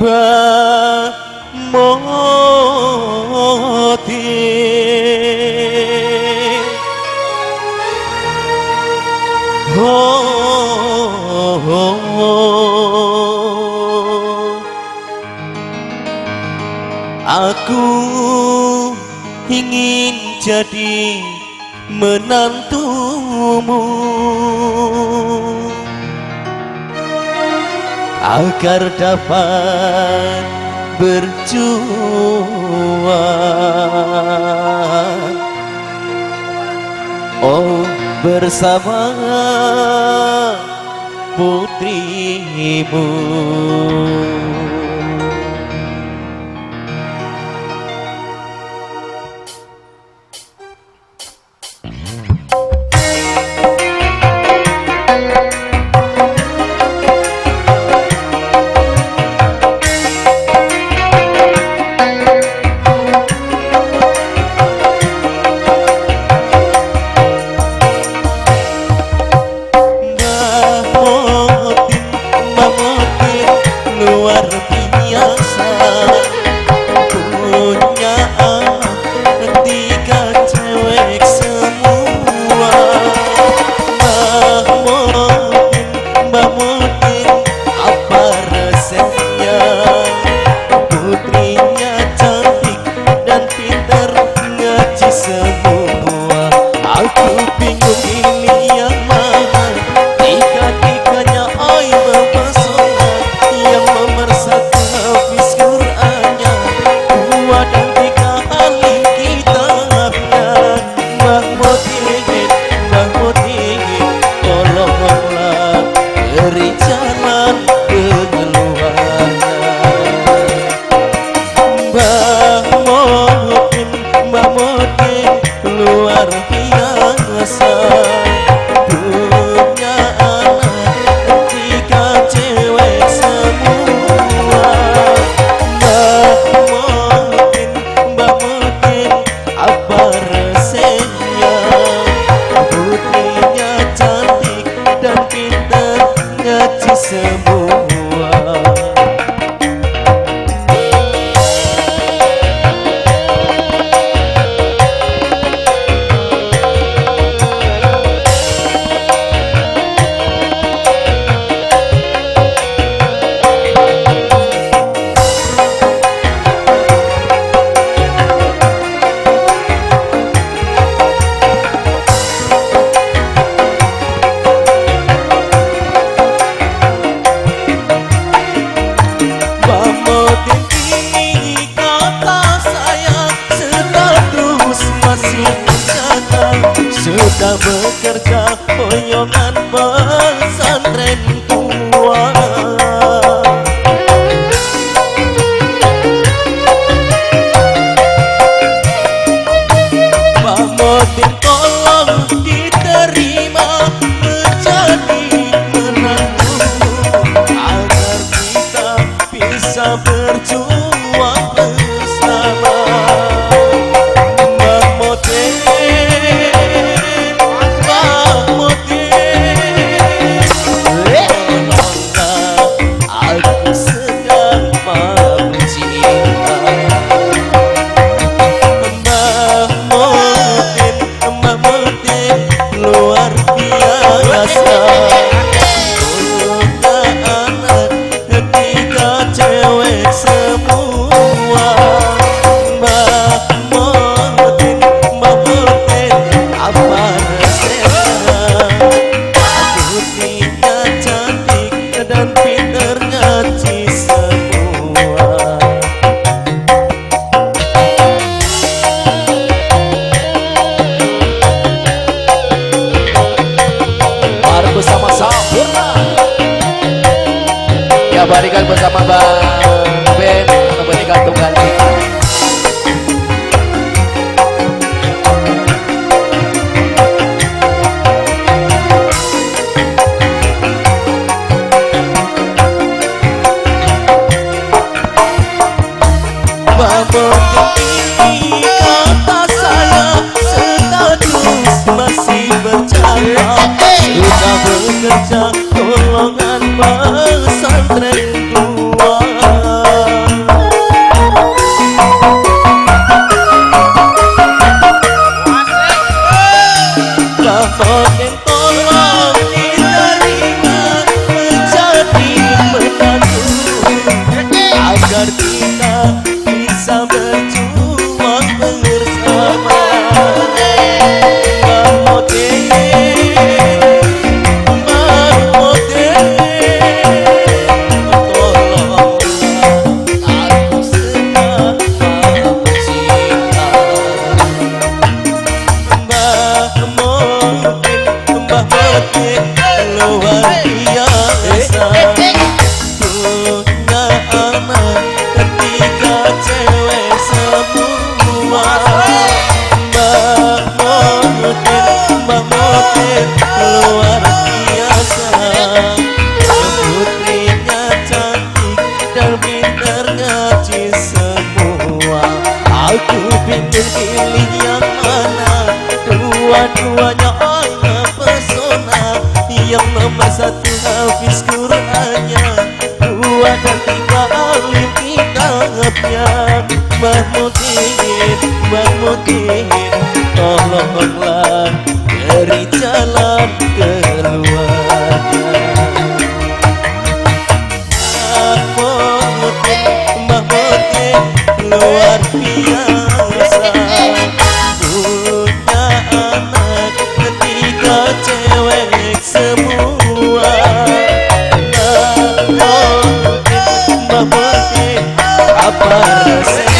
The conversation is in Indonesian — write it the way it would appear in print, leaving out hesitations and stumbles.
Mbah Moti aku ingin jadi menantumu agar dapat berjuang oh bersama putrimu. Sudah bekerja boyongan pesantren tua. Pak Modin tolong diterima menjadi menantu agar kita bisa berjuang bersama. Pak Modin barikan bersama Bang Ben untuk menikah tunggal kita. Ini kata saya status masih berjalan. Sudah bekerja golongan pesantren tua. hafiz Qur'annya, 2 dan 3 alim kitabnya. Mahmudin, tolonglah beri jalan keluarnya. Mahmudin luar biasa, punya anak 3 cewek semua. Mahmudin apa resep